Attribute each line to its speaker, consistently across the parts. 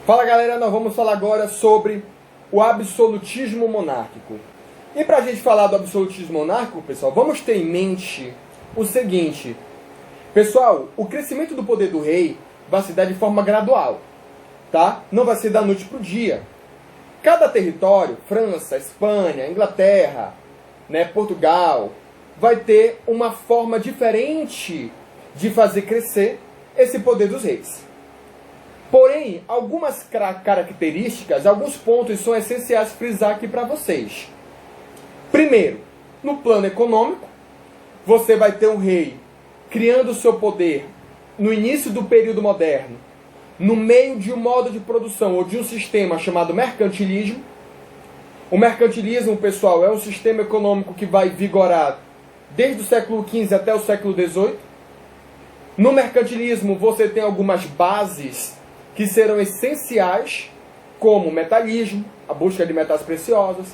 Speaker 1: Fala galera, nós vamos falar agora sobre o absolutismo monárquico. E para a gente falar do absolutismo monárquico, pessoal, vamos ter em mente o seguinte. Pessoal, o crescimento do poder do rei vai se dar de forma gradual, tá? Não vai ser da noite para o dia. Cada território, França, Espanha, Inglaterra, Portugal, vai ter uma forma diferente de fazer crescer esse poder dos reis. Porém, algumas características, alguns pontos são essenciais frisar aqui para vocês. Primeiro, no plano econômico, você vai ter um rei criando o seu poder no início do período moderno, no meio de um modo de produção ou de um sistema chamado mercantilismo. O mercantilismo, pessoal, é um sistema econômico que vai vigorar desde o século XV até o século XVIII. No mercantilismo, você tem algumas bases que serão essenciais, como o metalismo, a busca de metais preciosos,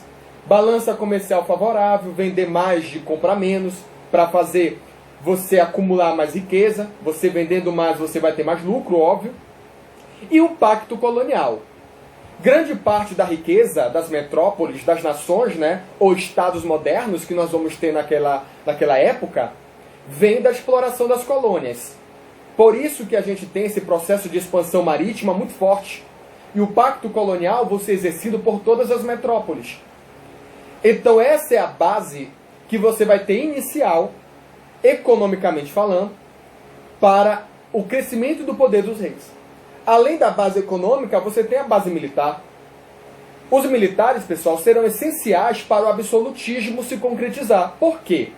Speaker 1: balança comercial favorável, vender mais e comprar menos, para fazer você acumular mais riqueza. Você vendendo mais, você vai ter mais lucro, óbvio. E o pacto colonial. Grande parte da riqueza das metrópoles, das nações, ou estados modernos que nós vamos ter naquela época, vem da exploração das colônias. Por isso que a gente tem esse processo de expansão marítima muito forte. E o pacto colonial vai ser exercido por todas as metrópoles. Então essa é a base que você vai ter inicial, economicamente falando, para o crescimento do poder dos reis. Além da base econômica, você tem a base militar. Os militares, pessoal, serão essenciais para o absolutismo se concretizar. Por quê?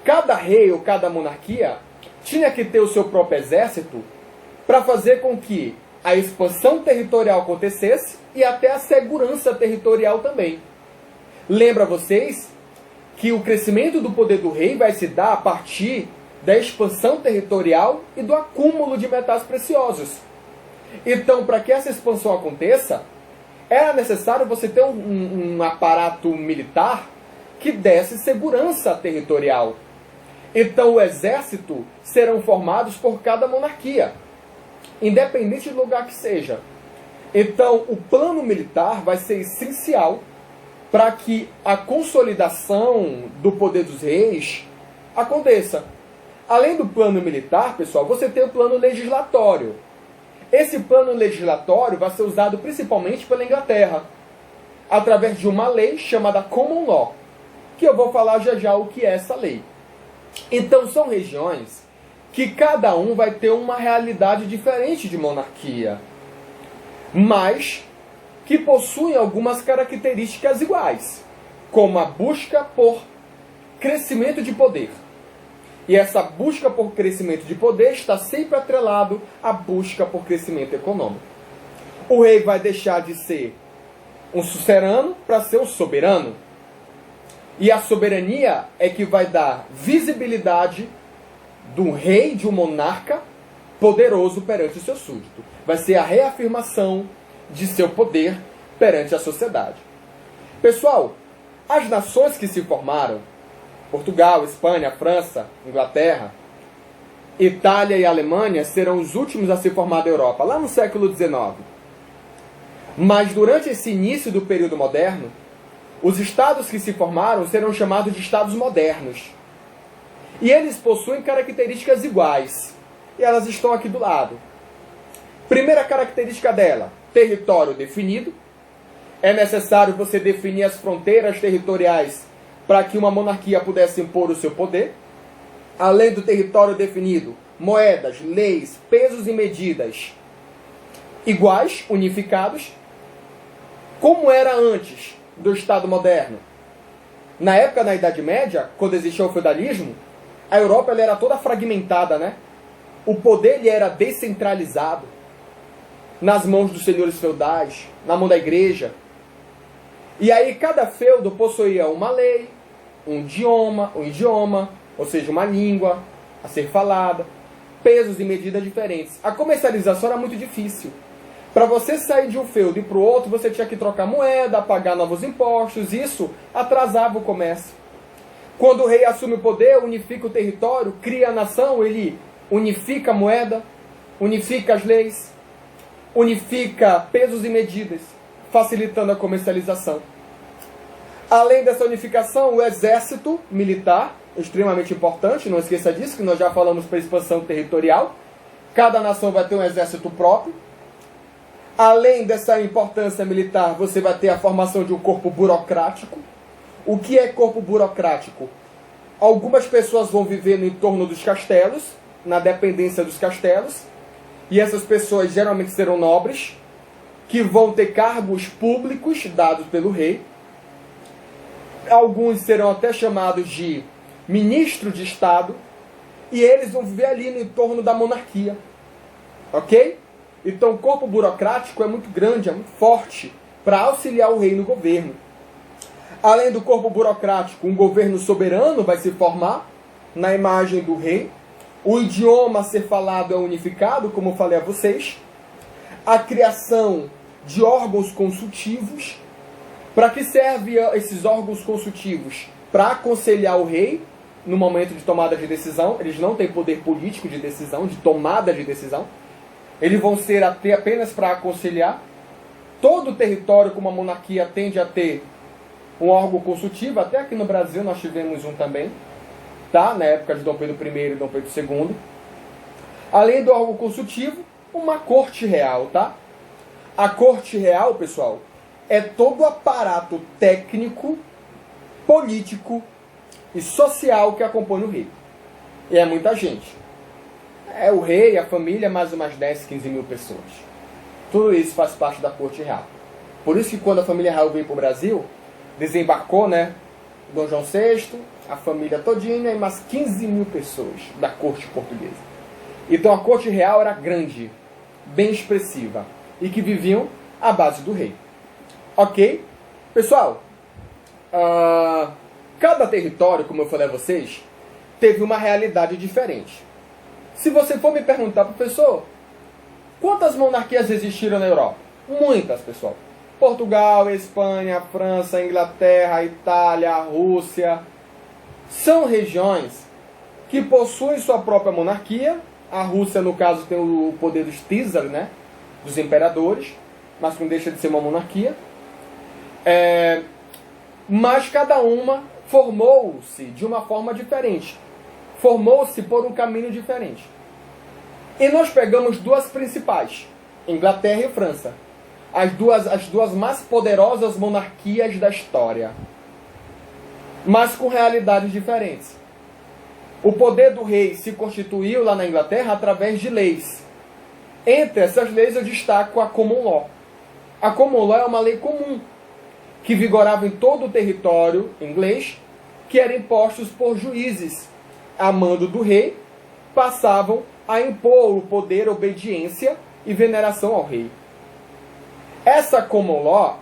Speaker 1: Cada rei ou cada monarquia tinha que ter o seu próprio exército para fazer com que a expansão territorial acontecesse e até a segurança territorial também. Lembra vocês que o crescimento do poder do rei vai se dar a partir da expansão territorial e do acúmulo de metais preciosos. Então, para que essa expansão aconteça, era necessário você ter um aparato militar que desse segurança territorial. Então, o exército serão formados por cada monarquia, independente do lugar que seja. Então, o plano militar vai ser essencial para que a consolidação do poder dos reis aconteça. Além do plano militar, pessoal, você tem o plano legislatório. Esse plano legislatório vai ser usado principalmente pela Inglaterra, através de uma lei chamada Common Law, que eu vou falar já já o que é essa lei. Então são regiões que cada um vai ter uma realidade diferente de monarquia, mas que possuem algumas características iguais, como a busca por crescimento de poder. E essa busca por crescimento de poder está sempre atrelado à busca por crescimento econômico. O rei vai deixar de ser um suzerano para ser um soberano. E a soberania é que vai dar visibilidade de um rei, de um monarca poderoso perante o seu súdito. Vai ser a reafirmação de seu poder perante a sociedade. Pessoal, as nações que se formaram, Portugal, Espanha, França, Inglaterra, Itália e Alemanha, serão os últimos a se formar da Europa, lá no século XIX. Mas durante esse início do período moderno, os estados que se formaram serão chamados de estados modernos. E eles possuem características iguais. E elas estão aqui do lado. Primeira característica dela, território definido. É necessário você definir as fronteiras territoriais para que uma monarquia pudesse impor o seu poder. Além do território definido, moedas, leis, pesos e medidas iguais, unificados. Como era antes do Estado moderno? Na época, na Idade Média, quando existia o feudalismo, a Europa era toda fragmentada, O poder ele era descentralizado nas mãos dos senhores feudais, na mão da igreja. E aí cada feudo possuía uma lei, um idioma, ou seja, uma língua a ser falada, pesos e medidas diferentes. A comercialização era muito difícil. Para você sair de um feudo e para o outro, você tinha que trocar moeda, pagar novos impostos. Isso atrasava o comércio. Quando o rei assume o poder, unifica o território, cria a nação, ele unifica a moeda, unifica as leis. unifica pesos e medidas, facilitando a comercialização. Além dessa unificação, o exército militar, extremamente importante, não esqueça disso, que nós já falamos para expansão territorial. Cada nação vai ter um exército próprio. Além dessa importância militar, você vai ter a formação de um corpo burocrático. O que é corpo burocrático? Algumas pessoas vão viver no entorno dos castelos, na dependência dos castelos, e essas pessoas geralmente serão nobres, que vão ter cargos públicos dados pelo rei. Alguns serão até chamados de ministro de Estado, e eles vão viver ali no entorno da monarquia. Ok? Então o corpo burocrático é muito grande, é muito forte, para auxiliar o rei no governo. Além do corpo burocrático, um governo soberano vai se formar na imagem do rei. O idioma a ser falado é unificado, como eu falei a vocês. A criação de órgãos consultivos. Para que servem esses órgãos consultivos? Para aconselhar o rei no momento de tomada de decisão. Eles não têm poder político de decisão, de tomada de decisão. Eles vão ser apenas para aconselhar. Todo o território, como a monarquia, tende a ter um órgão consultivo. Até aqui no Brasil nós tivemos um também, tá? Na época de Dom Pedro I e Dom Pedro II. Além do órgão consultivo, uma corte real, tá? A corte real, pessoal, é todo o aparato técnico, político e social que acompanha o rei. E é muita gente. É o rei, a família, mais umas 10, 15 mil pessoas. Tudo isso faz parte da corte real. Por isso que quando a família real veio para o Brasil, desembarcou, né? Dom João VI, a família todinha e mais 15 mil pessoas da corte portuguesa. Então a corte real era grande, bem expressiva, e que viviam à base do rei. Ok? Pessoal, cada território, como eu falei a vocês, teve uma realidade diferente. Se você for me perguntar, professor, quantas monarquias existiram na Europa? Muitas, pessoal. Portugal, Espanha, França, Inglaterra, Itália, Rússia. São regiões que possuem sua própria monarquia. A Rússia, no caso, tem o poder dos czars, né? Dos imperadores, mas não deixa de ser uma monarquia. Mas cada uma formou-se de uma forma diferente. Formou-se por um caminho diferente. E nós pegamos duas principais, Inglaterra e França. As duas mais poderosas monarquias da história. Mas com realidades diferentes. O poder do rei se constituiu lá na Inglaterra através de leis. Entre essas leis eu destaco a Common Law. A Common Law é uma lei comum, que vigorava em todo o território inglês, que eram impostos por juízes, a mando do rei, passavam a impor o poder, obediência e veneração ao rei. Essa Common Law,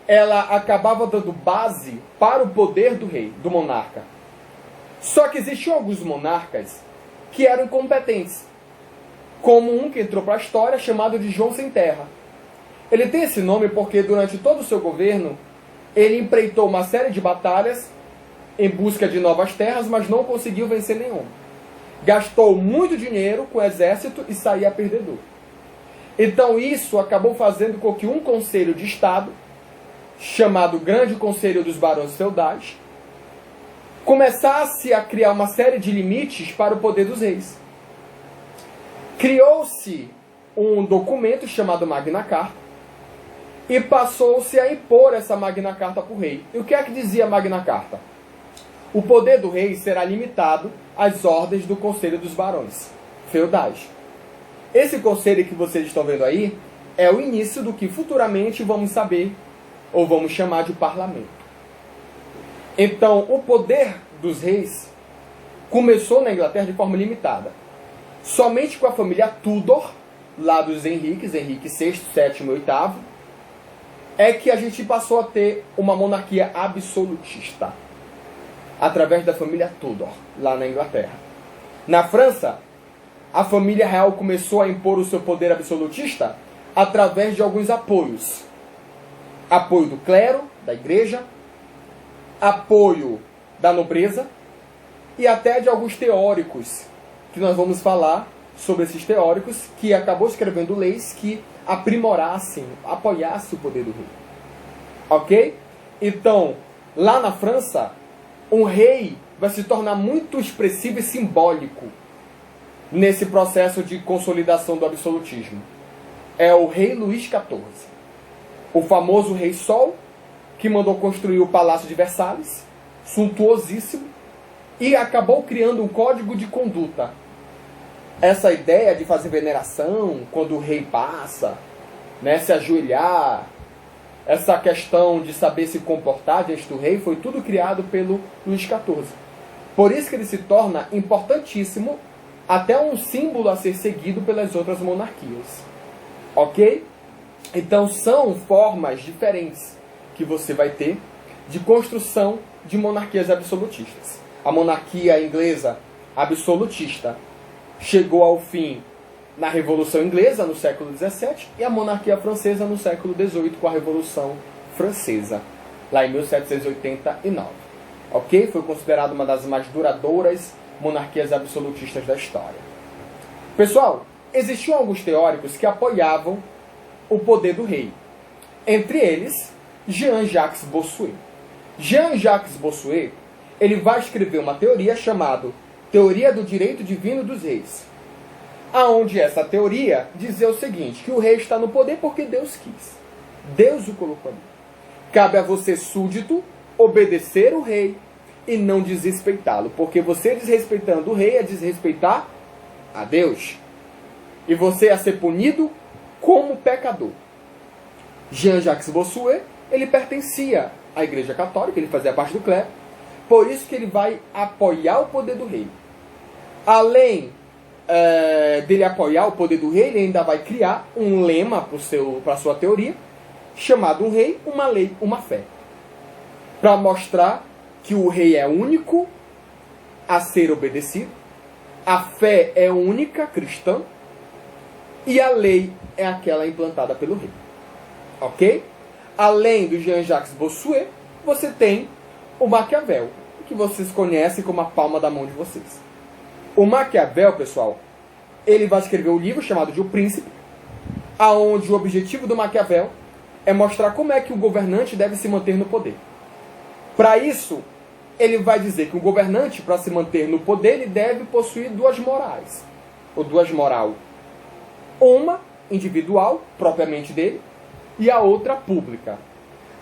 Speaker 1: ela acabava dando base para o poder do rei, do monarca. Só que existiam alguns monarcas que eram incompetentes, como um que entrou para a história, chamado de João Sem Terra. Ele tem esse nome porque durante todo o seu governo, ele empreitou uma série de batalhas em busca de novas terras, mas não conseguiu vencer nenhuma. Gastou muito dinheiro com o exército e saía perdedor. Então isso acabou fazendo com que um conselho de Estado, chamado Grande Conselho dos Barões Feudais, começasse a criar uma série de limites para o poder dos reis. Criou-se um documento chamado Magna Carta e passou-se a impor essa Magna Carta para o rei. E o que é que dizia a Magna Carta? O poder do rei será limitado às ordens do Conselho dos Barões Feudais. Esse conselho que vocês estão vendo aí é o início do que futuramente vamos saber ou vamos chamar de parlamento. Então, o poder dos reis começou na Inglaterra de forma limitada. Somente com a família Tudor, lá dos Henriques, Henrique VI, VII e VIII, é que a gente passou a ter uma monarquia absolutista, através da família Tudor, lá na Inglaterra. Na França, a família real começou a impor o seu poder absolutista através de alguns apoios. Apoio do clero, da igreja, apoio da nobreza e até de alguns teóricos, que nós vamos falar sobre esses teóricos, que acabou escrevendo leis que aprimorassem, apoiassem o poder do rei. Ok? Então, lá na França, um rei vai se tornar muito expressivo e simbólico nesse processo de consolidação do absolutismo. É o rei Luís XIV, o famoso rei Sol, que mandou construir o Palácio de Versalhes, suntuosíssimo, e acabou criando um código de conduta. Essa ideia de fazer veneração quando o rei passa, né, se ajoelhar, essa questão de saber se comportar diante do rei, foi tudo criado pelo Luís XIV. Por isso que ele se torna importantíssimo, até um símbolo a ser seguido pelas outras monarquias. Ok? Então são formas diferentes que você vai ter de construção de monarquias absolutistas. A monarquia inglesa absolutista chegou ao fim na Revolução Inglesa, no século XVII, e a monarquia francesa no século XVIII, com a Revolução Francesa, lá em 1789. Ok? Foi considerada uma das mais duradouras monarquias absolutistas da história. Pessoal, existiam alguns teóricos que apoiavam o poder do rei. Entre eles, Jean-Jacques Bossuet. Jean-Jacques Bossuet, ele vai escrever uma teoria chamada Teoria do Direito Divino dos Reis, aonde essa teoria dizia o seguinte, que o rei está no poder porque Deus quis. Deus o colocou ali. Cabe a você, súdito, obedecer o rei e não desrespeitá-lo, porque você desrespeitando o rei é desrespeitar a Deus. E você é ser punido como pecador. Jean-Jacques Bossuet, ele pertencia à Igreja Católica, ele fazia parte do clero, por isso que ele vai apoiar o poder do rei. Além dele apoiar o poder do rei, ele ainda vai criar um lema para a sua teoria, chamado um rei, uma lei, uma fé. Para mostrar que o rei é único a ser obedecido, a fé é única, cristã, e a lei é aquela implantada pelo rei. Ok? Além do Jean-Jacques Bossuet, você tem o Maquiavel, que vocês conhecem como a palma da mão de vocês. O Maquiavel, pessoal, ele vai escrever um livro chamado de O Príncipe, aonde o objetivo do Maquiavel é mostrar como é que o governante deve se manter no poder. Para isso, ele vai dizer que o governante, para se manter no poder, ele deve possuir duas morais, ou duas moral. Uma individual, propriamente dele, e a outra pública.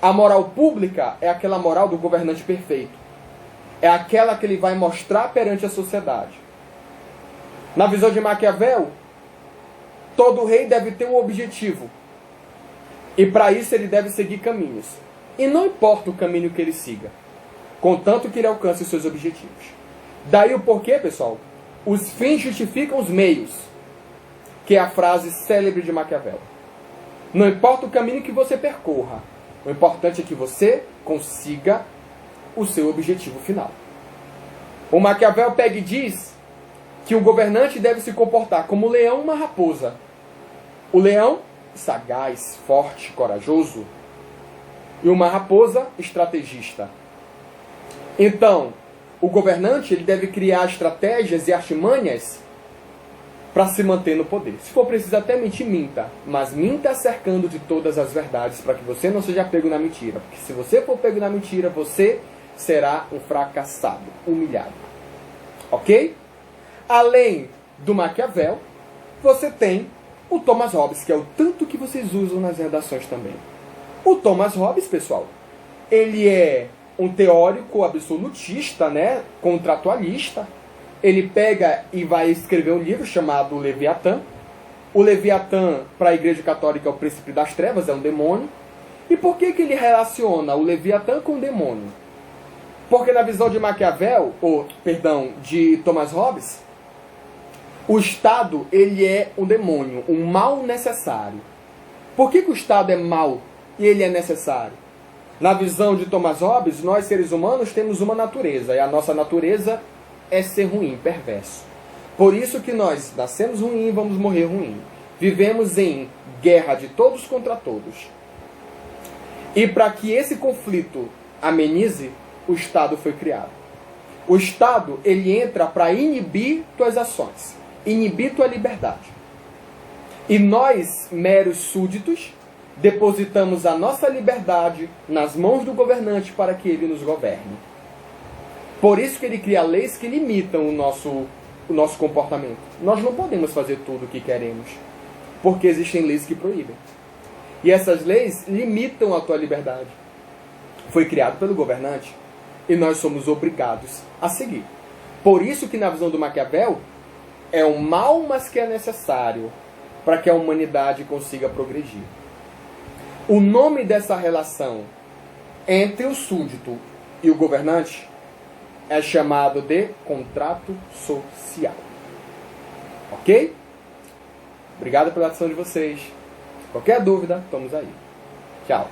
Speaker 1: A moral pública é aquela moral do governante perfeito. É aquela que ele vai mostrar perante a sociedade. Na visão de Maquiavel, todo rei deve ter um objetivo. E para isso ele deve seguir caminhos. E não importa o caminho que ele siga, contanto que ele alcance os seus objetivos. Daí o porquê, pessoal? Os fins justificam os meios, que é a frase célebre de Maquiavel. Não importa o caminho que você percorra, o importante é que você consiga o seu objetivo final. O Maquiavel pega e diz que o governante deve se comportar como um leão e uma raposa. O leão, sagaz, forte, corajoso, e uma raposa, estrategista. Então, o governante ele deve criar estratégias e artimanhas para se manter no poder. Se for preciso até mentir, minta. Mas minta cercando de todas as verdades, para que você não seja pego na mentira. Porque se você for pego na mentira, você será um fracassado, humilhado. Ok? Além do Maquiavel, você tem o Thomas Hobbes, que é o tanto que vocês usam nas redações também. O Thomas Hobbes, pessoal, ele é um teórico absolutista, né, contratualista. Ele pega e vai escrever um livro chamado Leviatã. O Leviatã, para a Igreja Católica, é o príncipe das trevas, é um demônio. E por que ele relaciona o Leviatã com o demônio? Porque na visão de Maquiavel, de Thomas Hobbes, o Estado ele é um demônio, um mal necessário. Por que o Estado é mal e ele é necessário? Na visão de Thomas Hobbes, nós seres humanos temos uma natureza, e a nossa natureza é ser ruim, perverso. Por isso que nós nascemos ruim e vamos morrer ruim. Vivemos em guerra de todos contra todos. E para que esse conflito amenize, o Estado foi criado. O Estado, ele entra para inibir tuas ações. inibir tua liberdade. E nós, meros súditos, depositamos a nossa liberdade nas mãos do governante para que ele nos governe. Por isso que ele cria leis que limitam o nosso comportamento. Nós não podemos fazer tudo o que queremos, porque existem leis que proíbem. E essas leis limitam a tua liberdade. Foi criado pelo governante e nós somos obrigados a seguir. Por isso que na visão do Maquiavel é um mal, mas que é necessário para que a humanidade consiga progredir. O nome dessa relação entre o súdito e o governante é chamado de contrato social. Ok? Obrigado pela atenção de vocês. Qualquer dúvida, estamos aí. Tchau.